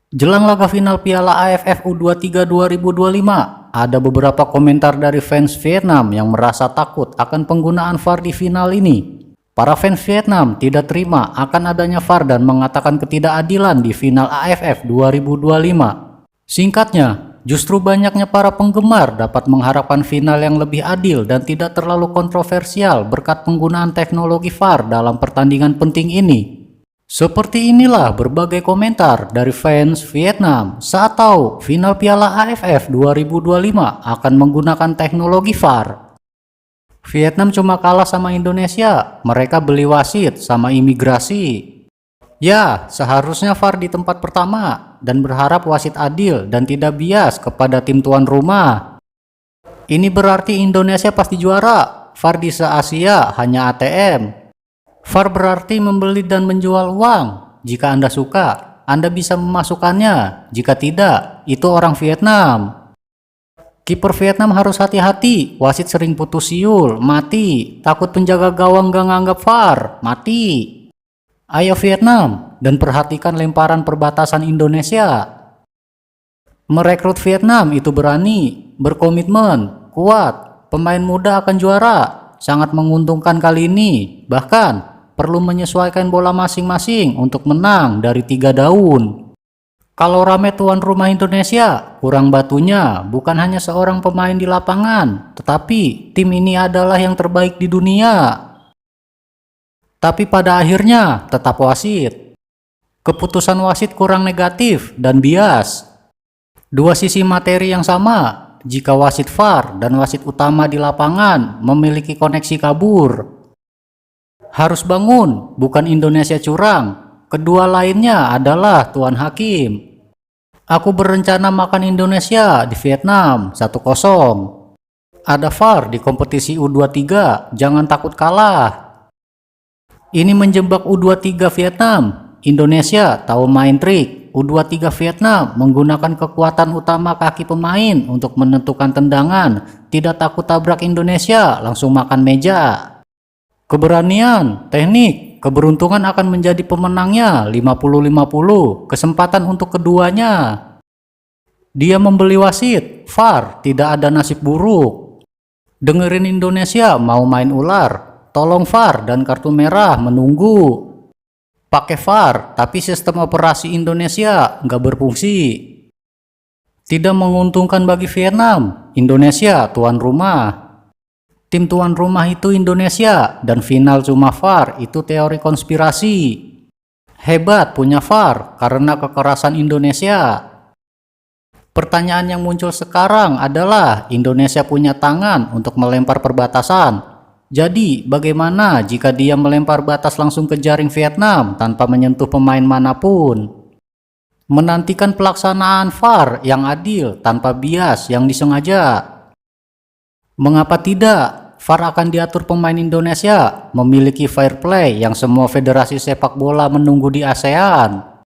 Jelang laga final Piala AFF U23 2025, ada beberapa komentar dari fans Vietnam yang merasa takut akan penggunaan VAR di final ini. Para fans Vietnam tidak terima akan adanya VAR dan mengatakan ketidakadilan di final AFF 2025. Singkatnya, justru banyaknya para penggemar dapat mengharapkan final yang lebih adil dan tidak terlalu kontroversial berkat penggunaan teknologi VAR dalam pertandingan penting ini. Seperti inilah berbagai komentar dari fans Vietnam saat tahu final Piala AFF 2025 akan menggunakan teknologi VAR. Vietnam cuma kalah sama Indonesia, mereka beli wasit sama imigrasi. Ya, seharusnya VAR di tempat pertama dan berharap wasit adil dan tidak bias kepada tim tuan rumah. Ini berarti Indonesia pasti juara, VAR di se-Asia hanya ATM. VAR berarti membeli dan menjual uang. Jika Anda suka, Anda bisa memasukkannya. Jika tidak, itu orang Vietnam. Kiper Vietnam harus hati-hati. Wasit sering putus siul, mati. Takut penjaga gawang gak nganggap VAR, mati. Ayo Vietnam, dan perhatikan lemparan perbatasan Indonesia. Merekrut Vietnam itu berani, berkomitmen, kuat. Pemain muda akan juara. Sangat menguntungkan kali ini. Bahkan perlu menyesuaikan bola masing-masing untuk menang dari 3 daun. Kalau rame tuan rumah Indonesia, kurang batunya bukan hanya seorang pemain di lapangan, tetapi tim ini adalah yang terbaik di dunia. Tapi pada akhirnya tetap wasit. Keputusan wasit kurang negatif dan bias. Dua sisi materi yang sama. Jika wasit VAR dan wasit utama di lapangan memiliki koneksi kabur. Harus bangun, bukan Indonesia curang. Kedua lainnya adalah Tuan Hakim. Aku berencana makan Indonesia di Vietnam 1-0. Ada VAR di kompetisi U23, jangan takut kalah. Ini menjebak U23 Vietnam. Indonesia tahu main trik. U23 Vietnam menggunakan kekuatan utama kaki pemain untuk menentukan tendangan. Tidak takut tabrak Indonesia, langsung makan meja. Keberanian, teknik, keberuntungan akan menjadi pemenangnya 50-50, kesempatan untuk keduanya. Dia membeli wasit, VAR, tidak ada nasib buruk. Dengerin Indonesia mau main ular, tolong VAR dan kartu merah menunggu. Pakai VAR, tapi sistem operasi Indonesia nggak berfungsi. Tidak menguntungkan bagi Vietnam, Indonesia tuan rumah. Tim tuan rumah itu Indonesia dan final cuma VAR itu teori konspirasi. Hebat punya VAR karena kekerasan Indonesia. Pertanyaan yang muncul sekarang adalah Indonesia punya tangan untuk melempar perbatasan. Jadi bagaimana jika dia melempar batas langsung ke jaring Vietnam tanpa menyentuh pemain manapun? Menantikan pelaksanaan VAR yang adil tanpa bias yang disengaja. Mengapa tidak? VAR akan diatur pemain Indonesia memiliki fair play yang semua federasi sepak bola menunggu di ASEAN.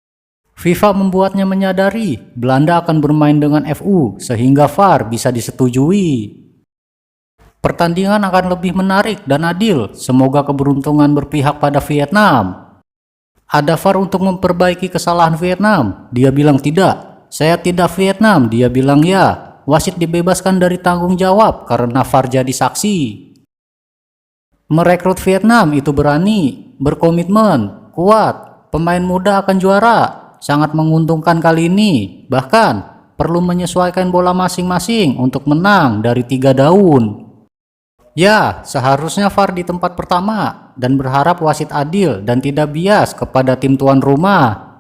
FIFA membuatnya menyadari Belanda akan bermain dengan FU sehingga VAR bisa disetujui. Pertandingan akan lebih menarik dan adil. Semoga keberuntungan berpihak pada Vietnam. Ada VAR untuk memperbaiki kesalahan Vietnam. Dia bilang tidak. Saya tidak Vietnam. Dia bilang ya. Wasit dibebaskan dari tanggung jawab karena VAR jadi saksi. Merekrut Vietnam itu berani, berkomitmen, kuat. Pemain muda akan juara. Sangat menguntungkan kali ini. Bahkan perlu menyesuaikan bola masing-masing untuk menang dari 3 daun. Ya, seharusnya VAR di tempat pertama dan berharap wasit adil dan tidak bias kepada tim tuan rumah.